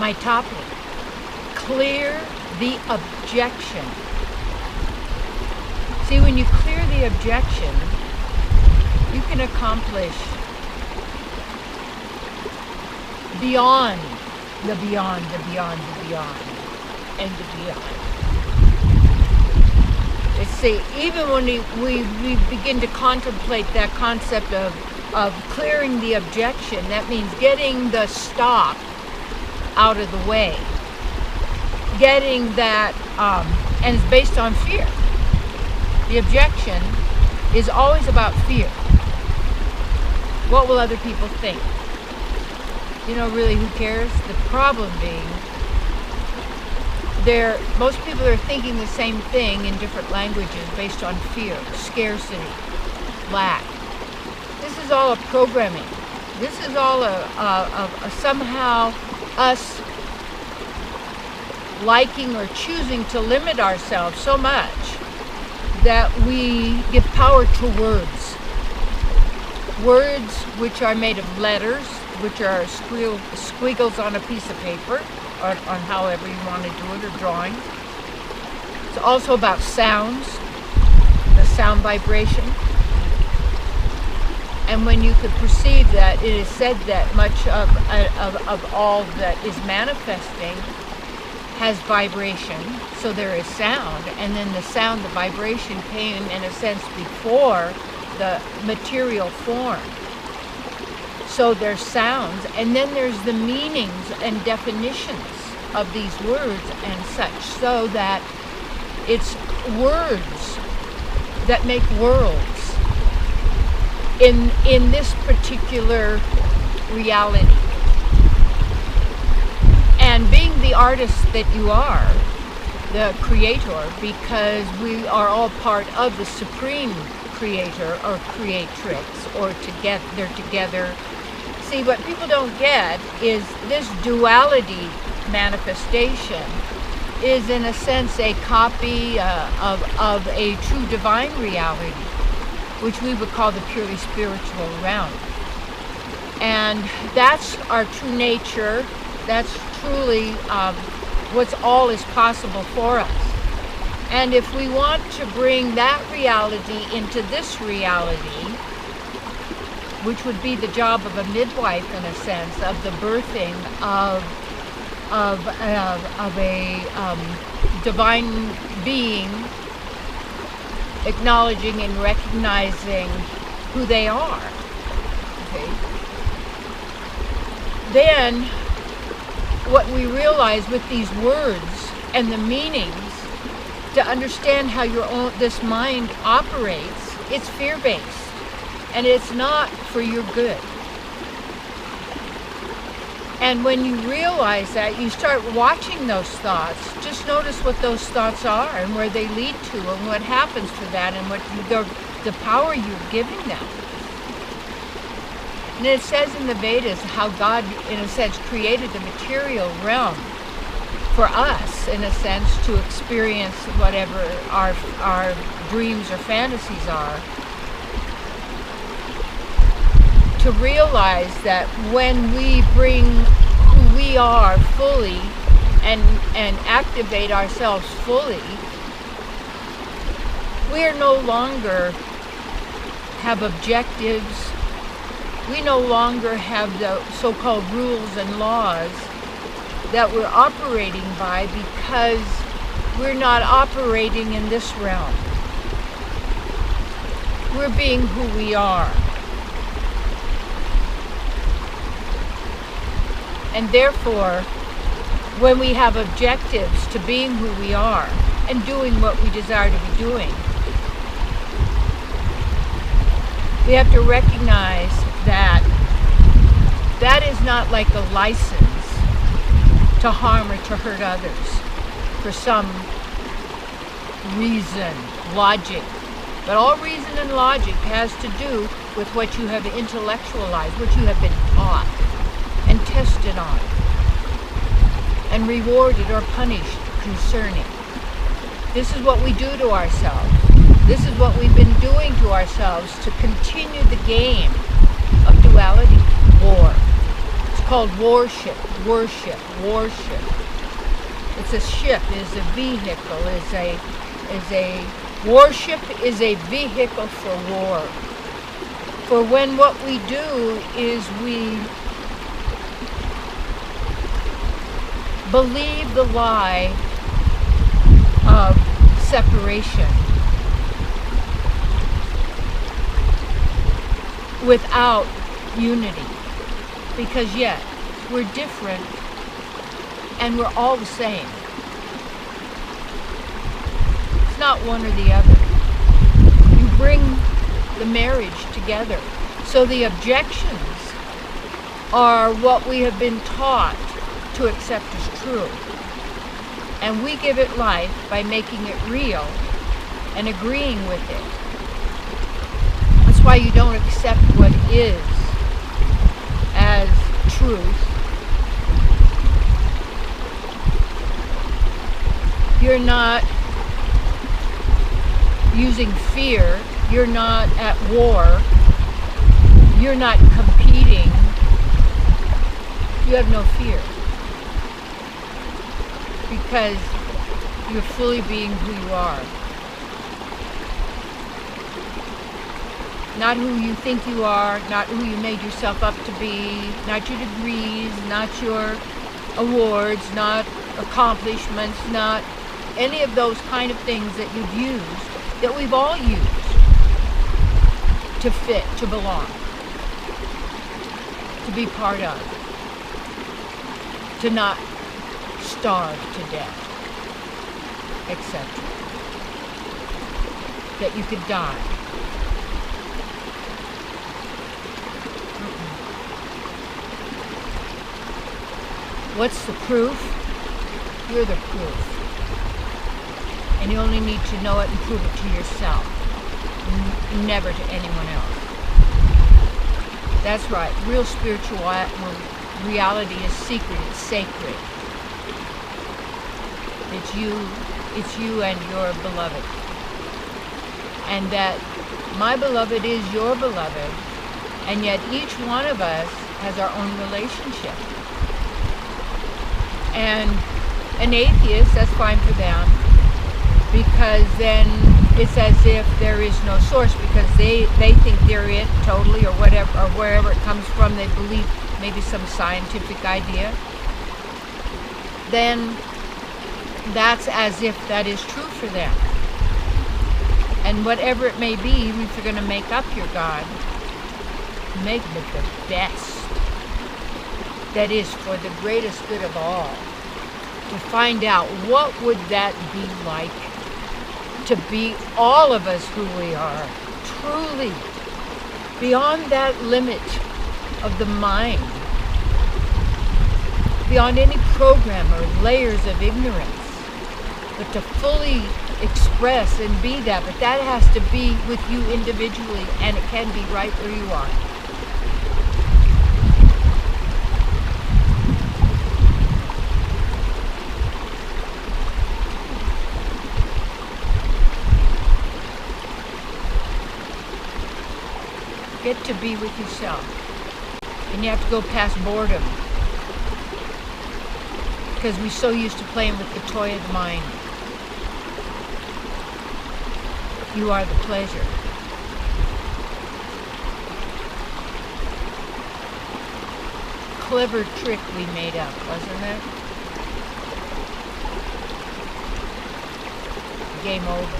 my topic. Clear the objection. See, when you clear the objection, you can accomplish beyond the beyond, the beyond, the beyond, and the beyond. See, even when we begin to contemplate that concept of clearing the objection, that means getting the stop out of the way. Getting that, and it's based on fear. The objection is always about fear. What will other people think? Really, who cares? The problem being, most people are thinking the same thing in different languages based on fear, scarcity, lack. This is all a programming. This is all a somehow us liking or choosing to limit ourselves so much that we give power to words. Words which are made of letters, which are squiggles on a piece of paper, or on however you want to do it, or drawing. It's also about sounds, the sound vibration. And when you could perceive that, it is said that much of all that is manifesting has vibration, so there is sound, and then the sound, the vibration came in a sense before the material form. So there's sounds, and then there's the meanings and definitions of these words and such, so that it's words that make worlds in this particular reality. And being the artist that you are, the creator, because we are all part of the supreme creator or creatrix, or they're together. See, what people don't get is this duality manifestation is in a sense a copy of a true divine reality, which we would call the purely spiritual realm. And that's our true nature. That's truly what's all is possible for us. And if we want to bring that reality into this reality, which would be the job of a midwife in a sense, of the birthing of a divine being, acknowledging and recognizing who they are. Okay. Then what we realize with these words and the meanings, to understand how this mind operates, it's fear-based, and it's not for your good. And when you realize that, you start watching those thoughts. Just notice what those thoughts are and where they lead to and what happens to that and what the power you're giving them. And it says in the Vedas how God, in a sense, created the material realm for us, in a sense, to experience whatever our dreams or fantasies are. To realize that when we bring who we are fully and activate ourselves fully, we are no longer have objectives. We no longer have the so-called rules and laws that we're operating by, because we're not operating in this realm. We're being who we are. And therefore, when we have objectives to being who we are and doing what we desire to be doing, we have to recognize that that is not like a license to harm or to hurt others for some reason, logic. But all reason and logic has to do with what you have intellectualized, what you have been taught and tested on, and rewarded or punished concerning. This is what we do to ourselves. This is what we've been doing to ourselves to continue the game of duality, war. It's called worship, worship, worship. It's a ship, is a vehicle, worship is a vehicle for war. For when what we do is we believe the lie of separation without unity. Because yet, we're different and we're all the same. It's not one or the other. You bring the marriage together. So the objections are what we have been taught to accept as true. And we give it life by making it real and agreeing with it. That's why you don't accept what is as truth. You're not using fear. You're not at war. You're not competing. You have no fear. Because you're fully being who you are. Not who you think you are, not who you made yourself up to be, not your degrees, not your awards, not accomplishments, not any of those kind of things that you've used, that we've all used to fit, to belong, to be part of, to not starve to death, etc. That you could die. What's the proof? You're the proof. And you only need to know it and prove it to yourself, never to anyone else. That's right. Real spiritual reality is secret. It's sacred. It's you and your beloved. And that my beloved is your beloved, and yet each one of us has our own relationship. And an atheist, that's fine for them, because then it's as if there is no source, because they think they're it totally, or whatever, or wherever it comes from, they believe maybe some scientific idea. Then that's as if that is true for them. And whatever it may be, if you're going to make up your God, make it the best. That is for the greatest good of all. To find out what would that be like to be all of us who we are, truly, beyond that limit of the mind, beyond any program or layers of ignorance, but to fully express and be that. But that has to be with you individually, and it can be right where you are. Get to be with yourself. And you have to go past boredom. Because we're so used to playing with the toy of the mind. You are the pleasure. Clever trick we made up, wasn't it? Game over.